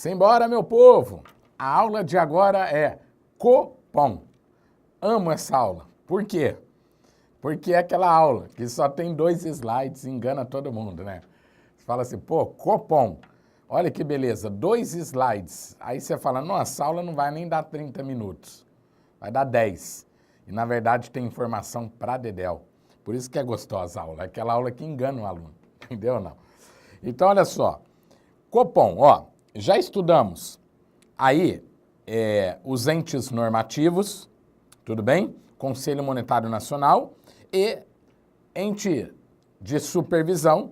Simbora, meu povo! A aula de agora é Copom. Amo essa aula. Por quê? Porque é aquela aula que só tem 2 slides e engana todo mundo, né? Você fala assim, pô, Copom, olha que beleza, 2 slides. Aí você fala, nossa, a aula não vai nem dar 30 minutos, vai dar 10. E na verdade tem informação pra dedéu. Por isso que é gostosa a aula, é aquela aula que engana o aluno, entendeu ou não? Então, olha só, Copom, ó, já estudamos aí os entes normativos, tudo bem? Conselho Monetário Nacional e ente de supervisão,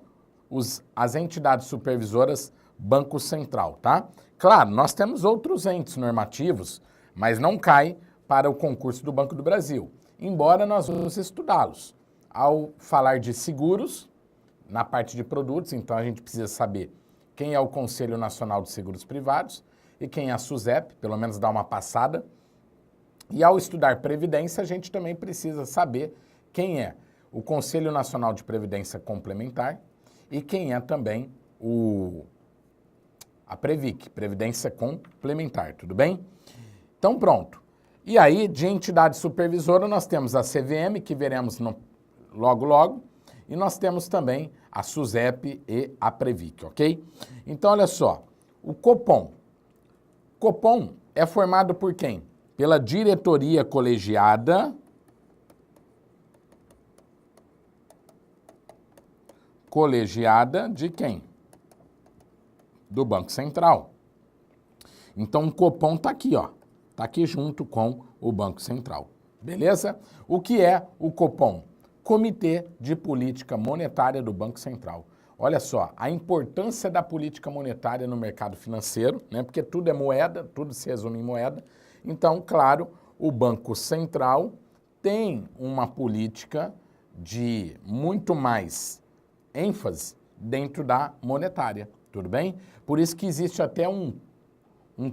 as entidades supervisoras, Banco Central, tá? Claro, nós temos outros entes normativos, mas não cai para o concurso do Banco do Brasil, embora nós vamos estudá-los. Ao falar de seguros, na parte de produtos, então a gente precisa saber quem é o Conselho Nacional de Seguros Privados e quem é a SUSEP, pelo menos dar uma passada. E ao estudar Previdência, a gente também precisa saber quem é o Conselho Nacional de Previdência Complementar e quem é também a Previc, Previdência Complementar, tudo bem? Então pronto. E aí, de entidade supervisora, nós temos a CVM, que veremos logo logo, e nós temos também a SUSEP e a Previc, ok? Então, olha só, o Copom. Copom é formado por quem? Pela diretoria colegiada de quem? Do Banco Central. Então, o Copom está aqui, ó. Está aqui junto com o Banco Central. Beleza? O que é o Copom? Comitê de Política Monetária do Banco Central. Olha só, a importância da política monetária no mercado financeiro, né? Porque tudo é moeda, tudo se resume em moeda. Então, claro, o Banco Central tem uma política de muito mais ênfase dentro da monetária, tudo bem? Por isso que existe até um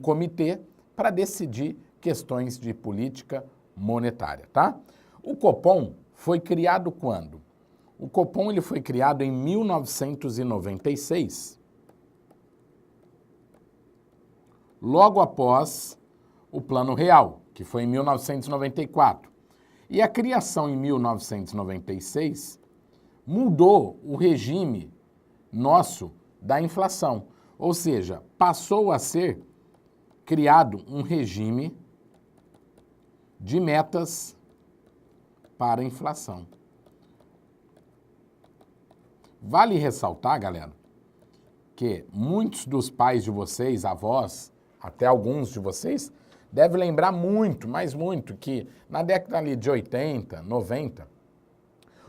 comitê para decidir questões de política monetária, tá? O Copom foi criado quando? O Copom ele foi criado em 1996, logo após o Plano Real, que foi em 1994. E a criação em 1996 mudou o regime nosso da inflação, ou seja, passou a ser criado um regime de metas para a inflação. Vale ressaltar, galera, que muitos dos pais de vocês, avós, até alguns de vocês, devem lembrar muito, mas muito, que na década ali de 80, 90,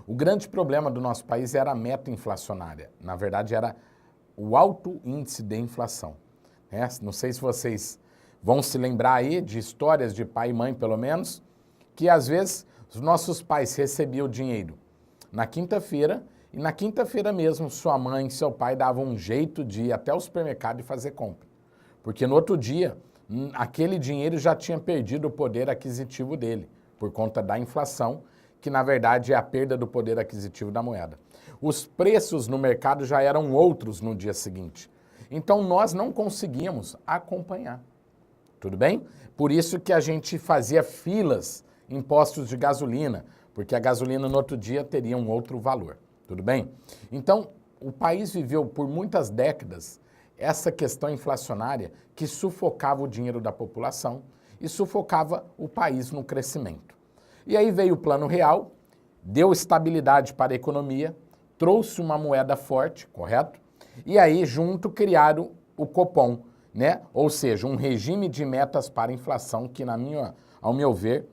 o grande problema do nosso país era a meta inflacionária. Na verdade, era o alto índice de inflação. Não sei se vocês vão se lembrar aí de histórias de pai e mãe, pelo menos, que às vezes os nossos pais recebiam o dinheiro na quinta-feira e na quinta-feira mesmo sua mãe e seu pai davam um jeito de ir até o supermercado e fazer compra. Porque no outro dia, aquele dinheiro já tinha perdido o poder aquisitivo dele, por conta da inflação, que na verdade é a perda do poder aquisitivo da moeda. Os preços no mercado já eram outros no dia seguinte. Então nós não conseguíamos acompanhar. Tudo bem? Por isso que a gente fazia filas em postos de gasolina, porque a gasolina no outro dia teria um outro valor. Tudo bem? Então, o país viveu por muitas décadas essa questão inflacionária que sufocava o dinheiro da população e sufocava o país no crescimento. E aí veio o Plano Real, deu estabilidade para a economia, trouxe uma moeda forte, correto? E aí, junto, criaram o Copom, né? Ou seja, um regime de metas para a inflação que, ao meu ver,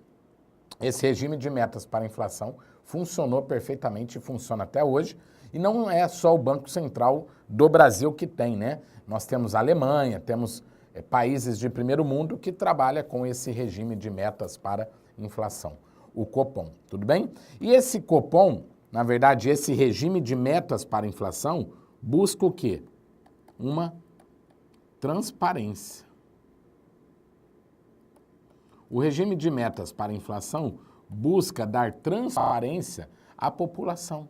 esse regime de metas para a inflação funcionou perfeitamente e funciona até hoje. E não é só o Banco Central do Brasil que tem, né? Nós temos a Alemanha, temos países de primeiro mundo que trabalham com esse regime de metas para inflação, o Copom, tudo bem? E esse Copom, na verdade, esse regime de metas para inflação, busca o quê? Uma transparência. O regime de metas para a inflação busca dar transparência à população,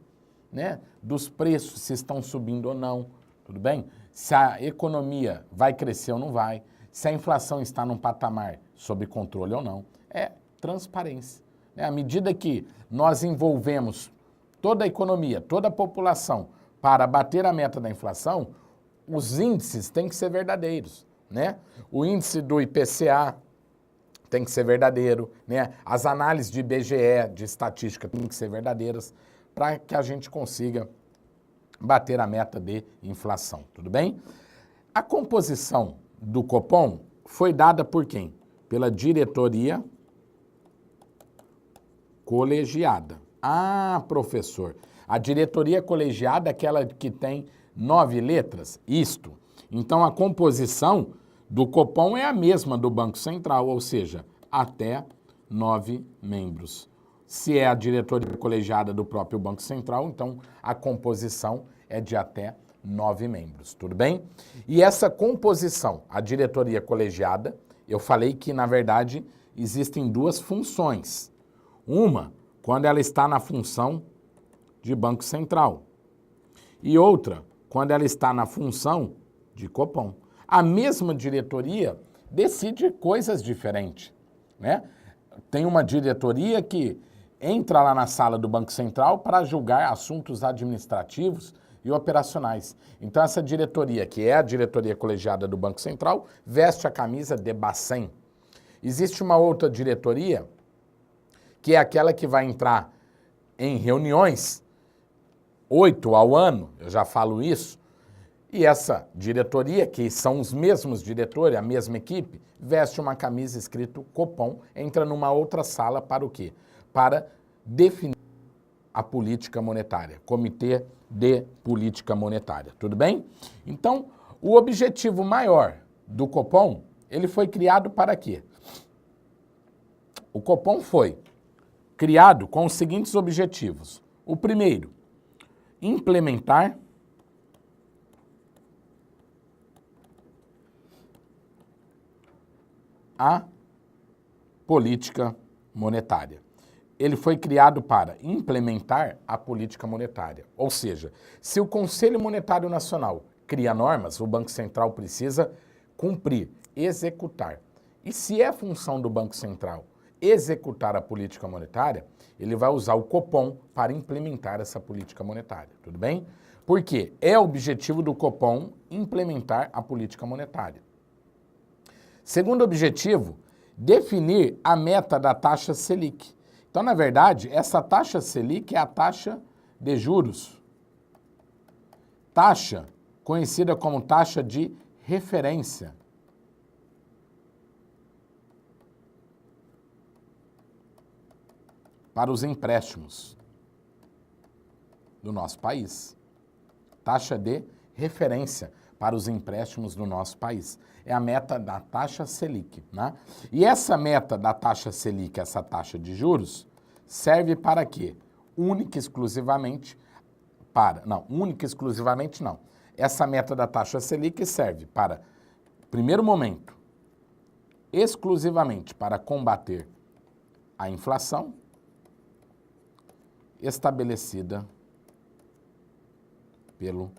né? Dos preços, se estão subindo ou não, tudo bem? Se a economia vai crescer ou não vai, se a inflação está num patamar sob controle ou não. É transparência. À medida que nós envolvemos toda a economia, toda a população para bater a meta da inflação, os índices têm que ser verdadeiros, né? O índice do IPCA tem que ser verdadeiro, né? As análises de IBGE, de estatística, têm que ser verdadeiras para que a gente consiga bater a meta de inflação, tudo bem? A composição do Copom foi dada por quem? Pela diretoria colegiada. Ah, professor, a diretoria colegiada é aquela que tem 9 letras? Isto. Então, a composição do Copom é a mesma do Banco Central, ou seja, até 9 membros. Se é a diretoria colegiada do próprio Banco Central, então a composição é de até 9 membros, tudo bem? E essa composição, a diretoria colegiada, eu falei que, na verdade, existem duas funções. Uma, quando ela está na função de Banco Central. E outra, quando ela está na função de Copom. A mesma diretoria decide coisas diferentes, né? Tem uma diretoria que entra lá na sala do Banco Central para julgar assuntos administrativos e operacionais. Então, essa diretoria, que é a diretoria colegiada do Banco Central, veste a camisa de Bacen. Existe uma outra diretoria, que é aquela que vai entrar em reuniões 8 ao ano, eu já falo isso, e essa diretoria, que são os mesmos diretores, a mesma equipe, veste uma camisa escrito Copom, entra numa outra sala para o quê? Para definir a política monetária, Comitê de Política Monetária, tudo bem? Então, o objetivo maior do Copom, ele foi criado para quê? O Copom foi criado com os seguintes objetivos. O primeiro, implementar a política monetária. Ele foi criado para implementar a política monetária. Ou seja, se o Conselho Monetário Nacional cria normas, o Banco Central precisa cumprir, executar. E se é função do Banco Central executar a política monetária, ele vai usar o Copom para implementar essa política monetária, tudo bem? Porque é objetivo do Copom implementar a política monetária. Segundo objetivo, definir a meta da taxa Selic. Então, na verdade, essa taxa Selic é a taxa de juros. Taxa conhecida como taxa de referência. Para os empréstimos do nosso país. Taxa de referência para os empréstimos do nosso país. É a meta da taxa Selic, né? E essa meta da taxa Selic, essa taxa de juros, serve para quê? Única e exclusivamente para... Não, única e exclusivamente não. Essa meta da taxa Selic serve para, primeiro momento, exclusivamente para combater a inflação estabelecida pelo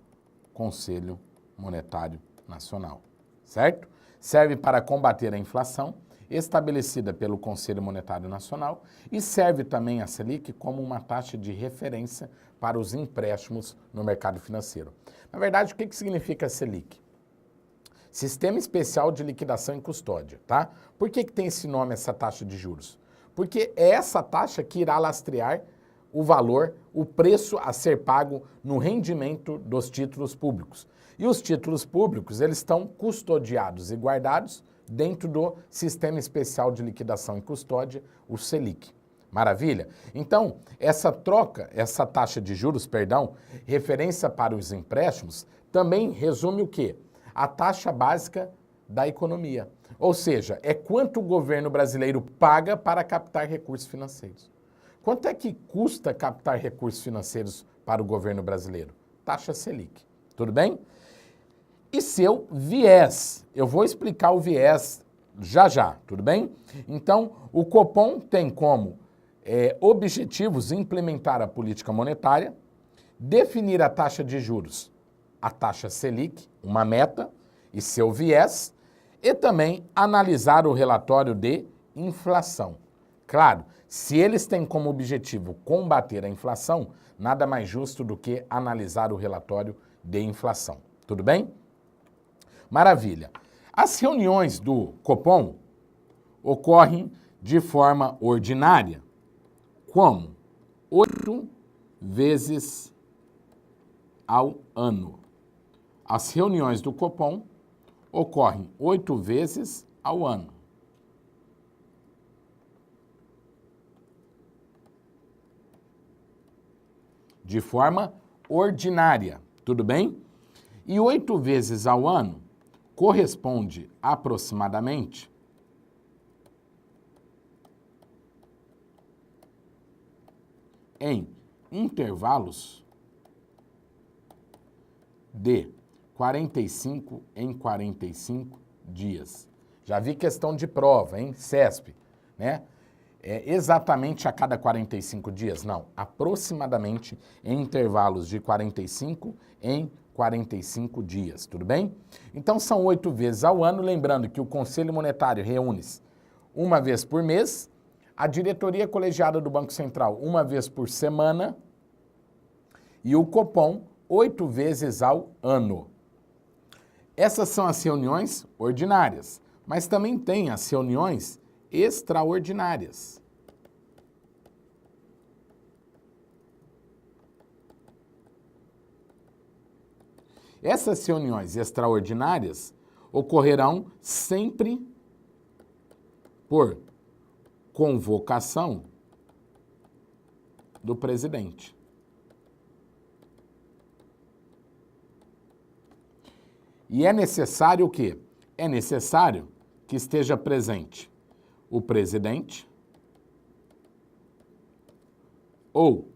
Conselho Monetário Nacional, certo? Serve para combater a inflação estabelecida pelo Conselho Monetário Nacional e serve também a Selic como uma taxa de referência para os empréstimos no mercado financeiro. Na verdade, o que significa Selic? Sistema Especial de Liquidação e Custódia, tá? Por que tem esse nome, essa taxa de juros? Porque é essa taxa que irá lastrear o valor, o preço a ser pago no rendimento dos títulos públicos. E os títulos públicos, eles estão custodiados e guardados dentro do Sistema Especial de Liquidação e Custódia, o Selic. Maravilha? Então, essa troca, essa taxa de juros, referência para os empréstimos, também resume o quê? A taxa básica da economia. Ou seja, é quanto o governo brasileiro paga para captar recursos financeiros. Quanto é que custa captar recursos financeiros para o governo brasileiro? Taxa Selic. Tudo bem? E seu viés? Eu vou explicar o viés já, tudo bem? Então, o Copom tem como objetivos implementar a política monetária, definir a taxa de juros a taxa Selic, uma meta, e seu viés, e também analisar o relatório de inflação. Claro, se eles têm como objetivo combater a inflação, nada mais justo do que analisar o relatório de inflação. Tudo bem? Maravilha. As reuniões do Copom ocorrem de forma ordinária, como 8 vezes ao ano. As reuniões do Copom ocorrem 8 vezes ao ano. De forma ordinária, tudo bem? E 8 vezes ao ano corresponde aproximadamente em intervalos de 45 em 45 dias. Já vi questão de prova, hein? CESP, né? É exatamente a cada 45 dias? Não, aproximadamente em intervalos de 45 em 45 dias, tudo bem? Então são 8 vezes ao ano, lembrando que o Conselho Monetário reúne-se uma vez por mês, a diretoria colegiada do Banco Central uma vez por semana e o Copom 8 vezes ao ano. Essas são as reuniões ordinárias, mas também tem as reuniões extraordinárias. Essas reuniões extraordinárias ocorrerão sempre por convocação do presidente. E é necessário o quê? É necessário que esteja presente o presidente ou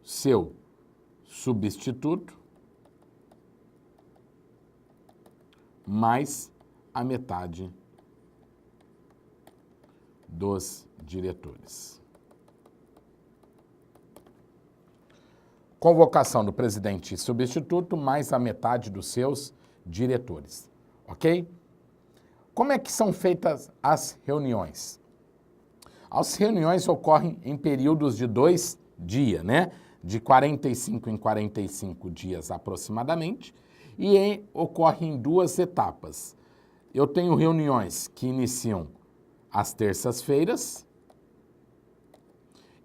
seu substituto mais a metade dos diretores. Convocação do presidente e substituto mais a metade dos seus diretores, ok? Como é que são feitas as reuniões? As reuniões ocorrem em períodos de 2 dias, né? De 45 em 45 dias aproximadamente, e ocorrem em 2 etapas. Eu tenho reuniões que iniciam às terças-feiras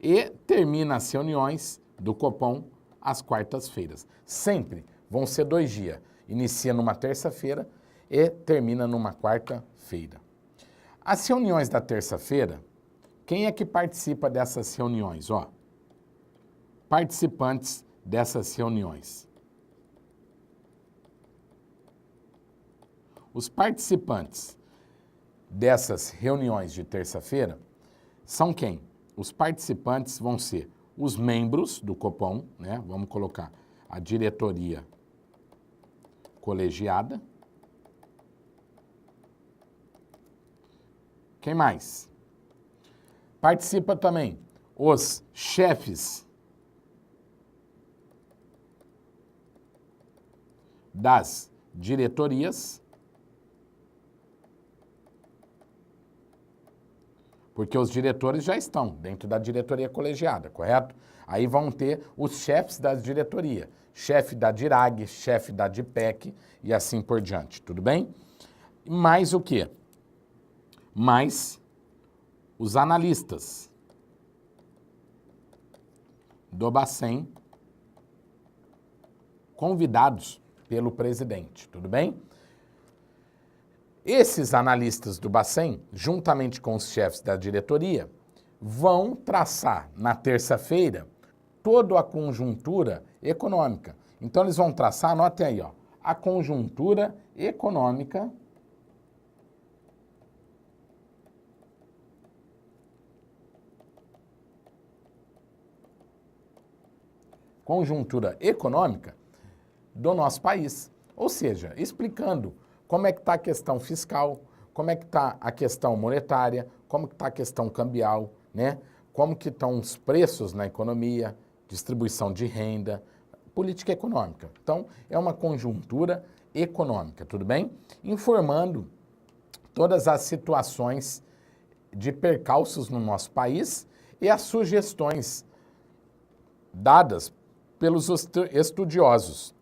e termina as reuniões do Copom às quartas-feiras. Sempre vão ser 2 dias. Inicia numa terça-feira e termina numa quarta-feira. As reuniões da terça-feira, quem é que participa dessas reuniões? Ó, participantes dessas reuniões. Os participantes dessas reuniões de terça-feira são quem? Os participantes vão ser os membros do Copom, né? Vamos colocar a diretoria colegiada. Quem mais? Participa também os chefes das diretorias, porque os diretores já estão dentro da diretoria colegiada, correto? Aí vão ter os chefes das diretorias, chefe da DIRAG, chefe da DIPEC e assim por diante, tudo bem? Mais o quê? Mais os analistas do Bacen convidados pelo presidente, tudo bem? Esses analistas do Bacen, juntamente com os chefes da diretoria, vão traçar na terça-feira toda a conjuntura econômica. Então eles vão traçar, anotem aí, ó, a conjuntura econômica do nosso país. Ou seja, explicando como é que está a questão fiscal, como é que está a questão monetária, como que está a questão cambial, né? Como que estão os preços na economia, distribuição de renda, política econômica. Então, é uma conjuntura econômica, tudo bem? Informando todas as situações de percalços no nosso país e as sugestões dadas pelos estudiosos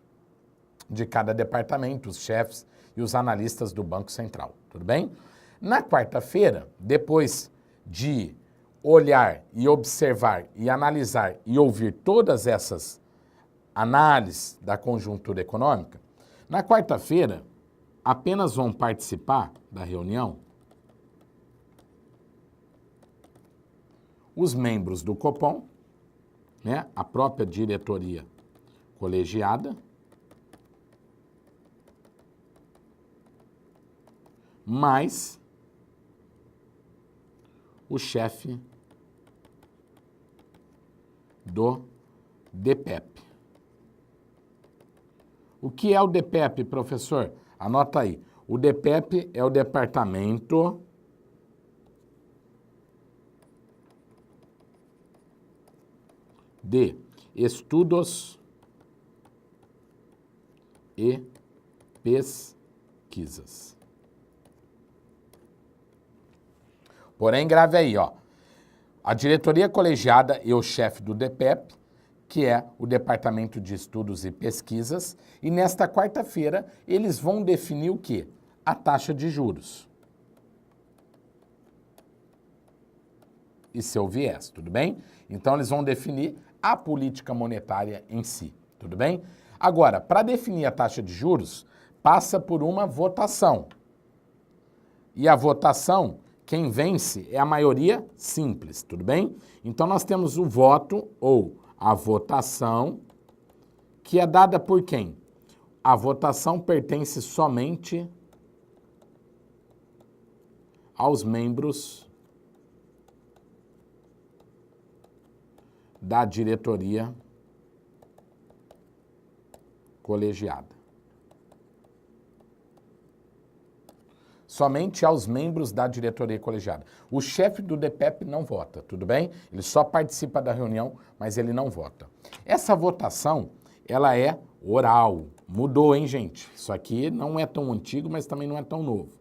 de cada departamento, os chefes e os analistas do Banco Central, tudo bem? Na quarta-feira, depois de olhar e observar e analisar e ouvir todas essas análises da conjuntura econômica, na quarta-feira apenas vão participar da reunião os membros do Copom, né, a própria diretoria colegiada, mais o chefe do DPEP. O que é o DPEP, professor? Anota aí. O DPEP é o Departamento de Estudos e Pesquisas. Porém, grave aí, ó. A diretoria colegiada e o chefe do DPEP, que é o Departamento de Estudos e Pesquisas, e nesta quarta-feira eles vão definir o quê? A taxa de juros. E seu viés, tudo bem? Então eles vão definir a política monetária em si, tudo bem? Agora, para definir a taxa de juros, passa por uma votação. E a votação, quem vence é a maioria simples, tudo bem? Então nós temos o voto ou a votação, que é dada por quem? A votação pertence somente aos membros da diretoria colegiada. Somente aos membros da diretoria colegiada. O chefe do DPEP não vota, tudo bem? Ele só participa da reunião, mas ele não vota. Essa votação, ela é oral. Mudou, hein, gente? Isso aqui não é tão antigo, mas também não é tão novo.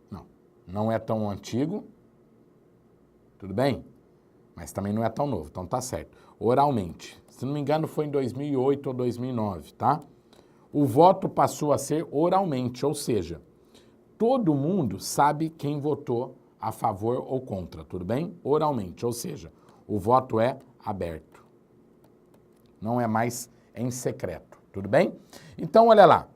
Não, não é tão antigo, tudo bem? Mas também não é tão novo, então tá certo. Oralmente. Se não me engano, foi em 2008 ou 2009, tá? O voto passou a ser oralmente, ou seja, todo mundo sabe quem votou a favor ou contra, tudo bem? Oralmente, ou seja, o voto é aberto. Não é mais em secreto, tudo bem? Então, olha lá.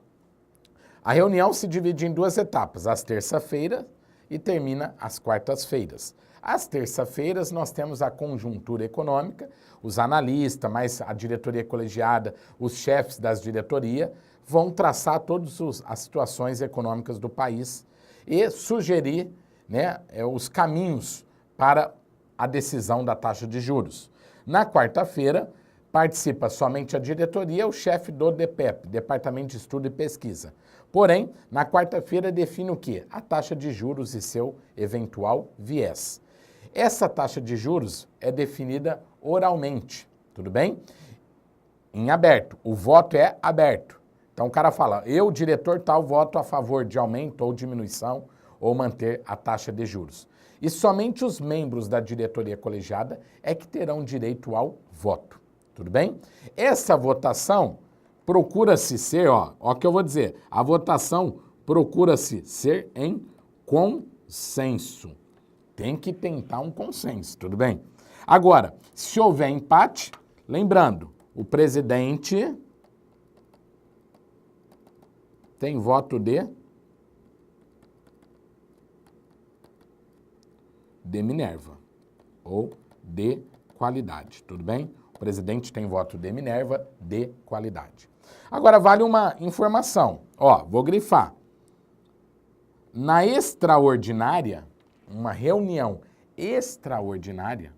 A reunião se divide em duas etapas, às terça-feiras e termina às quartas-feiras. Às terça-feiras nós temos a conjuntura econômica, os analistas, mais a diretoria colegiada, os chefes das diretorias, vão traçar todas as situações econômicas do país e sugerir, né, os caminhos para a decisão da taxa de juros. Na quarta-feira, participa somente a diretoria, o chefe do DPEP, Departamento de Estudo e Pesquisa. Porém, na quarta-feira define o quê? A taxa de juros e seu eventual viés. Essa taxa de juros é definida oralmente, tudo bem? Em aberto. O voto é aberto. Então o cara fala, eu, diretor tal, voto a favor de aumento ou diminuição ou manter a taxa de juros. E somente os membros da diretoria colegiada é que terão direito ao voto, tudo bem? Essa votação procura-se ser, ó o que eu vou dizer, a votação procura-se ser em consenso. Tem que tentar um consenso, tudo bem? Agora, se houver empate, lembrando, o presidente tem voto de Minerva ou de qualidade, tudo bem? O presidente tem voto de Minerva de qualidade. Agora, vale uma informação, ó, vou grifar. Na extraordinária, uma reunião extraordinária,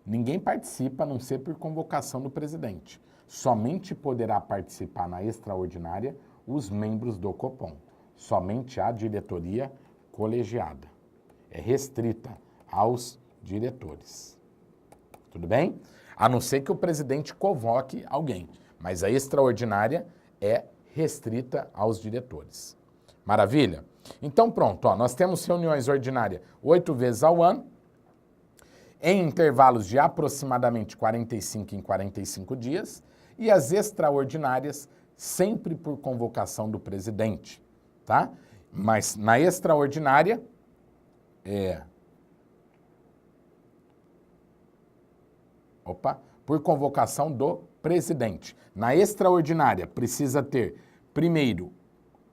ninguém participa a não ser por convocação do presidente. Somente poderá participar na extraordinária os membros do Copom. Somente a diretoria colegiada. É restrita aos diretores. Tudo bem? A não ser que o presidente convoque alguém. Mas a extraordinária é restrita aos diretores. Maravilha? Então pronto, ó, nós temos reuniões ordinárias 8 vezes ao ano, em intervalos de aproximadamente 45 em 45 dias, e as extraordinárias sempre por convocação do presidente, tá? Mas na extraordinária, por convocação do presidente. Na extraordinária, precisa ter, primeiro,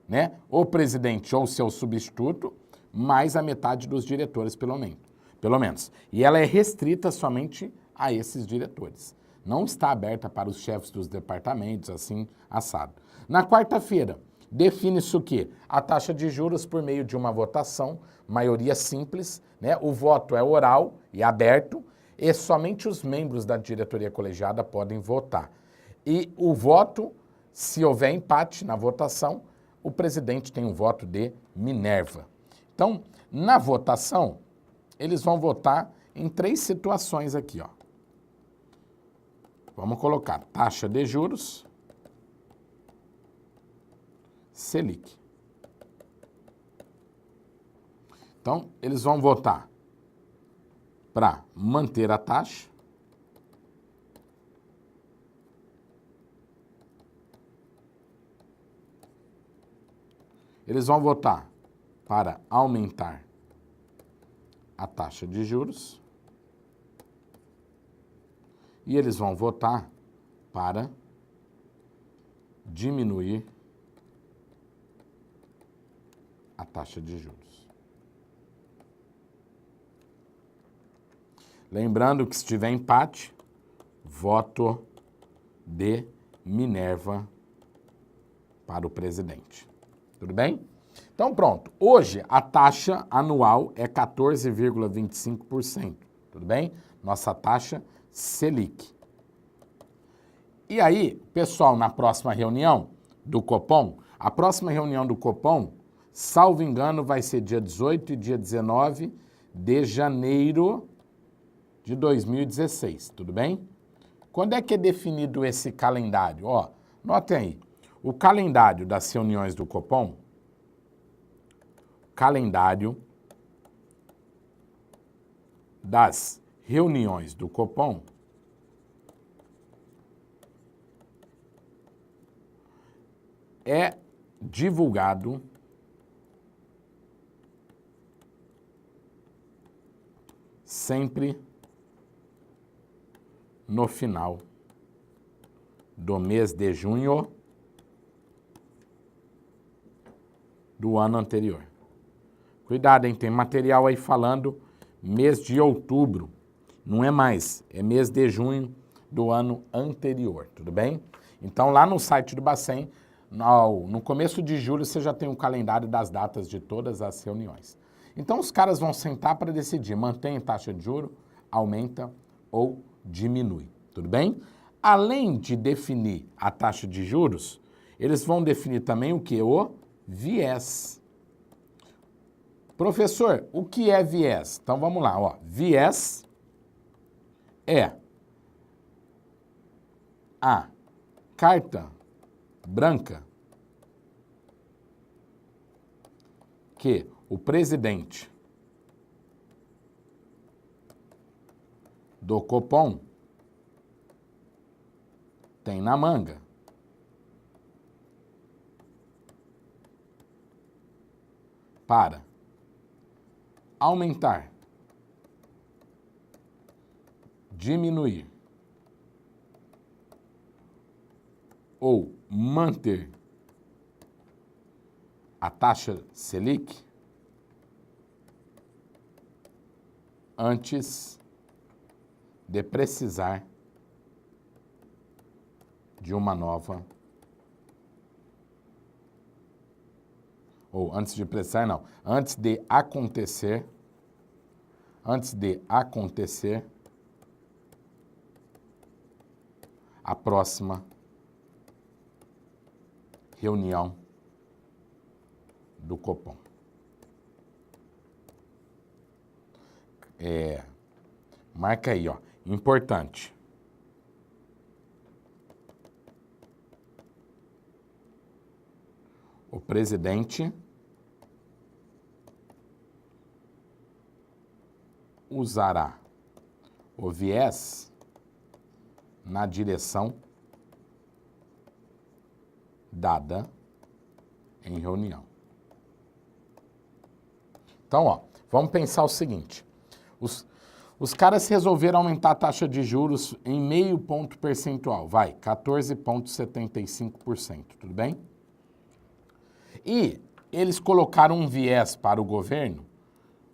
né, o presidente ou seu substituto, mais a metade dos diretores, pelo menos. E ela é restrita somente a esses diretores. Não está aberta para os chefes dos departamentos, assim, assado. Na quarta-feira, define-se o quê? A taxa de juros por meio de uma votação, maioria simples, né? O voto é oral e aberto, e somente os membros da diretoria colegiada podem votar. E o voto, se houver empate na votação, o presidente tem um voto de Minerva. Então, na votação, eles vão votar em 3 situações aqui, ó. Vamos colocar taxa de juros, Selic. Então, eles vão votar para manter a taxa, eles vão votar para aumentar a taxa de juros e eles vão votar para diminuir a taxa de juros. Lembrando que se tiver empate, voto de Minerva para o presidente. Tudo bem? Então pronto, hoje a taxa anual é 14,25%, tudo bem? Nossa taxa Selic. E aí, pessoal, na próxima reunião do Copom, a próxima reunião do Copom, salvo engano, vai ser dia 18 e dia 19 de janeiro de 2016, tudo bem? Quando é que é definido esse calendário? Ó, notem aí, o calendário das reuniões do Copom, calendário das reuniões do Copom é divulgado sempre no final do mês de junho do ano anterior. Cuidado, hein? Tem material aí falando mês de outubro. Não é mais, é mês de junho do ano anterior, tudo bem? Então, lá no site do Bacen, no começo de julho, você já tem um calendário das datas de todas as reuniões. Então, os caras vão sentar para decidir, mantém a taxa de juros, aumenta ou diminui, tudo bem? Além de definir a taxa de juros, eles vão definir também o que? O viés. Professor, o que é viés? Então, vamos lá, ó. Viés é a carta branca que o presidente do Copom tem na manga para aumentar, diminuir ou manter a taxa Selic antes de precisar de uma nova, ou antes de precisar, não, antes de acontecer a próxima reunião do Copom. Marca aí, ó, importante. o presidente usará o viés na direção dada em reunião. Então, ó, vamos pensar o seguinte. Os caras resolveram aumentar a taxa de juros em meio ponto percentual. Vai, 14,75%, tudo bem? E eles colocaram um viés para o governo,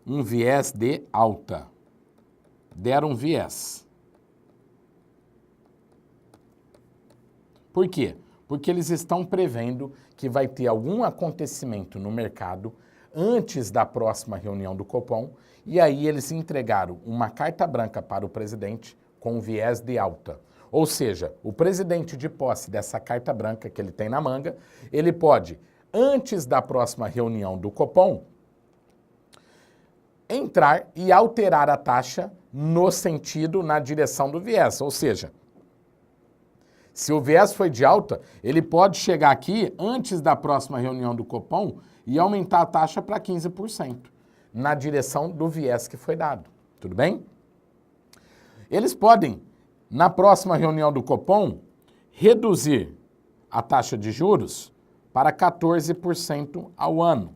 um viés de alta. Deram um viés. Por quê? Porque eles estão prevendo que vai ter algum acontecimento no mercado antes da próxima reunião do Copom, e aí eles entregaram uma carta branca para o presidente com viés de alta. Ou seja, o presidente de posse dessa carta branca que ele tem na manga, ele pode, antes da próxima reunião do Copom, entrar e alterar a taxa no sentido, na direção do viés. Ou seja, se o viés foi de alta, ele pode chegar aqui antes da próxima reunião do Copom e aumentar a taxa para 15%, na direção do viés que foi dado. Tudo bem? Eles podem, na próxima reunião do Copom, reduzir a taxa de juros para 14% ao ano.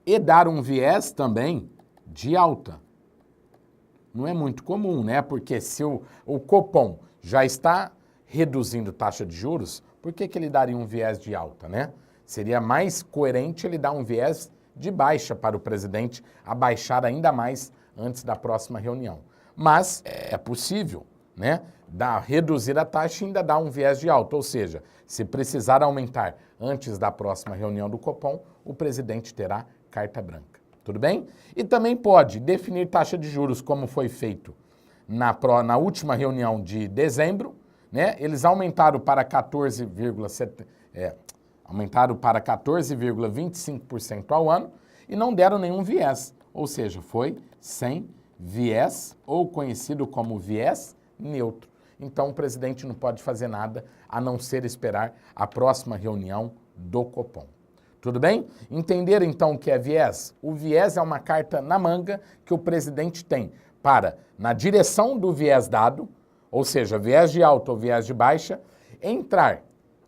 E dar um viés também de alta. Não é muito comum, né? Porque se o Copom já está reduzindo taxa de juros, por que ele daria um viés de alta, né? Seria mais coerente ele dar um viés de baixa para o presidente abaixar ainda mais antes da próxima reunião. Mas é possível, né? Reduzir a taxa e ainda dar um viés de alta. Ou seja, se precisar aumentar antes da próxima reunião do Copom, o presidente terá carta branca. Tudo bem? E também pode definir taxa de juros, como foi feito na última reunião de dezembro, né? Eles aumentaram para 14,25% ao ano e não deram nenhum viés, ou seja, foi sem viés ou conhecido como viés neutro. Então o presidente não pode fazer nada a não ser esperar a próxima reunião do Copom. Tudo bem? Entenderam então o que é viés? O viés é uma carta na manga que o presidente tem para, na direção do viés dado, ou seja, viés de alta ou viés de baixa, entrar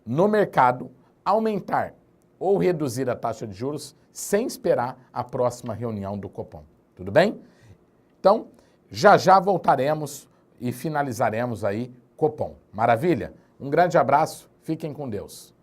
no mercado, aumentar ou reduzir a taxa de juros sem esperar a próxima reunião do Copom. Tudo bem? Então, já voltaremos e finalizaremos aí Copom. Maravilha? Um grande abraço, fiquem com Deus.